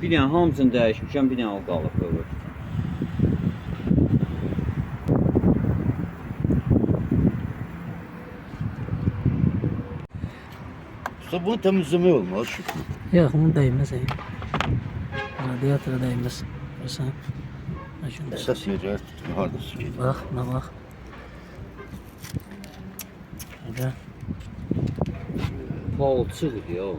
Bir dənə hamısını dəyişmişəm, bir dənə o qalıb böyle. Usta bunu temizlemek olmaz Şükrü. Yok, bunu değmez. Radiatora değmez. Sen. Esas yeri tutmuyor. Hardası ki. Bak, bak. Hadi. Palçıqdır ya o.